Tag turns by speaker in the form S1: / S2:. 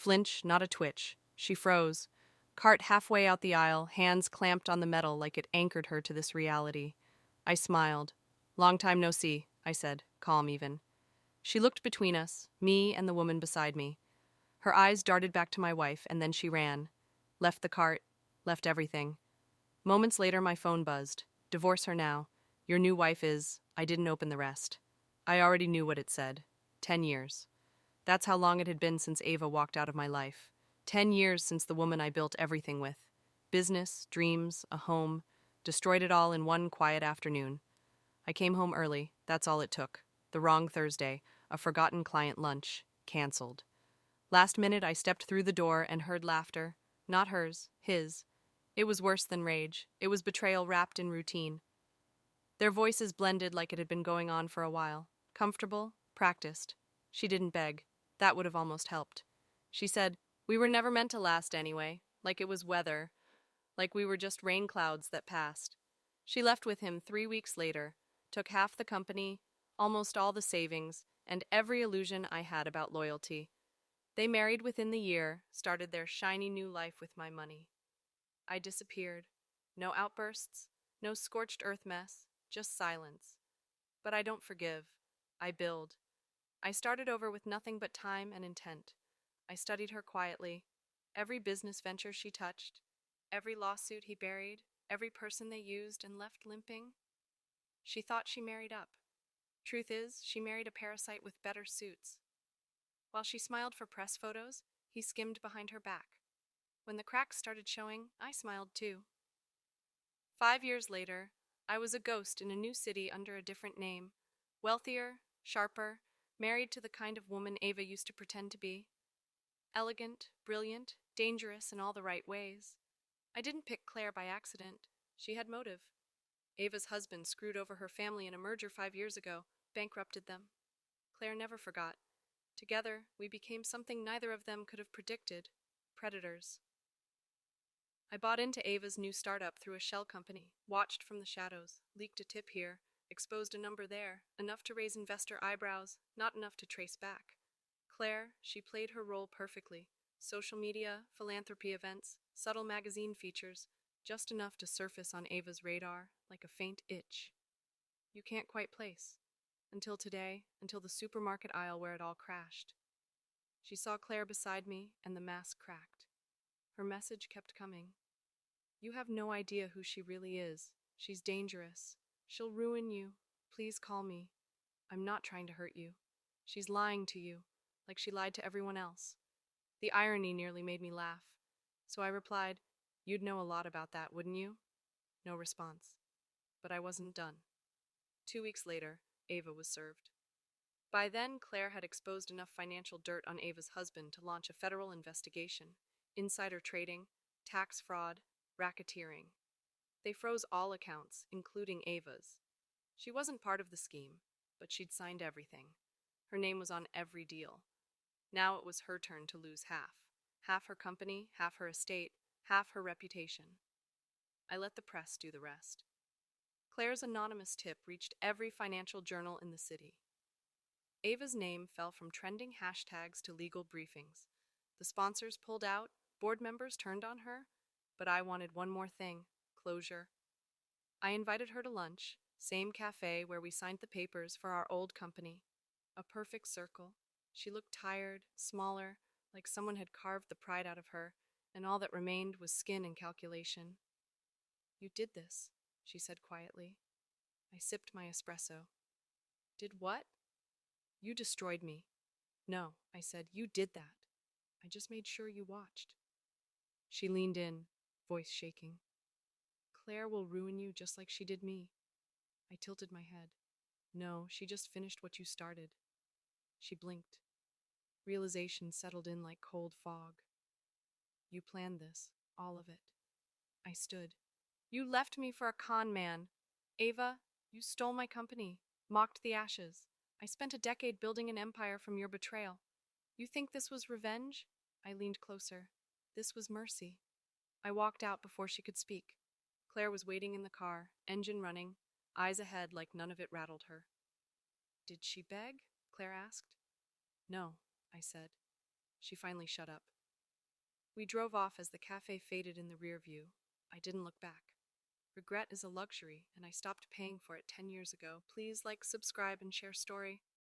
S1: Flinch, not a twitch. She froze. Cart halfway out the aisle, hands clamped on the metal like it anchored her to this reality. I smiled. Long time no see, I said, calm even. She looked between us, me and the woman beside me. Her eyes darted back to my wife, and then she ran. Left the cart, left everything. Moments later, my phone buzzed. Divorce her now. Your new wife is... I didn't open the rest. I already knew what it said. 10 years. That's how long it had been since Ava walked out of my life. 10 years since the woman I built everything with. Business, dreams, a home. Destroyed it all in one quiet afternoon. I came home early. That's all it took. The wrong Thursday. A forgotten client lunch. Cancelled. Last minute, I stepped through the door and heard laughter. Not hers, his. It was worse than rage. It was betrayal wrapped in routine. Their voices blended like it had been going on for a while. Comfortable, practiced. She didn't beg. That would have almost helped. She said, "We were never meant to last anyway, like it was weather, like we were just rain clouds that passed." She left with him 3 weeks later, took half the company, almost all the savings, and every illusion I had about loyalty. They married within the year, started their shiny new life with my money. I disappeared. No outbursts, no scorched earth mess, just silence. But I don't forgive. I build. I started over with nothing but time and intent. I studied her quietly. Every business venture she touched, every lawsuit he buried, every person they used and left limping. She thought she married up. Truth is, she married a parasite with better suits. While she smiled for press photos, he skimmed behind her back. When the cracks started showing, I smiled too. 5 years later, I was a ghost in a new city under a different name. Wealthier, sharper, married to the kind of woman Ava used to pretend to be. Elegant, brilliant, dangerous in all the right ways. I didn't pick Claire by accident. She had motive. Ava's husband screwed over her family in a merger 5 years ago, bankrupted them. Claire never forgot. Together, we became something neither of them could have predicted: predators. I bought into Ava's new startup through a shell company, watched from the shadows, leaked a tip here, exposed a number there, enough to raise investor eyebrows, not enough to trace back. Claire, she played her role perfectly. Social media, philanthropy events, subtle magazine features, just enough to surface on Ava's radar like a faint itch. You can't quite place. Until today, until the supermarket aisle where it all crashed. She saw Claire beside me, and the mask cracked. Her message kept coming. You have no idea who she really is. She's dangerous. She'll ruin you. Please call me. I'm not trying to hurt you. She's lying to you, like she lied to everyone else. The irony nearly made me laugh. So I replied, "You'd know a lot about that, wouldn't you?" No response. But I wasn't done. 2 weeks later, Ava was served. By then, Claire had exposed enough financial dirt on Ava's husband to launch a federal investigation: insider trading, tax fraud, racketeering. They froze all accounts, including Ava's. She wasn't part of the scheme, but she'd signed everything. Her name was on every deal. Now it was her turn to lose half. Half her company, half her estate, half her reputation. I let the press do the rest. Claire's anonymous tip reached every financial journal in the city. Ava's name fell from trending hashtags to legal briefings. The sponsors pulled out, board members turned on her, but I wanted one more thing: closure. I invited her to lunch, same cafe where we signed the papers for our old company. A perfect circle. She looked tired, smaller, like someone had carved the pride out of her, and all that remained was skin and calculation. "You did this," she said quietly. I sipped my espresso. "Did what?" "You destroyed me." "No," I said, "you did that. I just made sure you watched." She leaned in, voice shaking. "Claire will ruin you just like she did me." I tilted my head. "No, she just finished what you started." She blinked. Realization settled in like cold fog. "You planned this, all of it." I stood. "You left me for a con man. Ava, you stole my company, mocked the ashes. I spent a decade building an empire from your betrayal. You think this was revenge?" I leaned closer. "This was mercy." I walked out before she could speak. Claire was waiting in the car, engine running, eyes ahead like none of it rattled her. "Did she beg?" Claire asked. "No," I said. She finally shut up. We drove off as the cafe faded in the rear view. I didn't look back. Regret is a luxury, and I stopped paying for it 10 years ago. Please like, subscribe, and share story.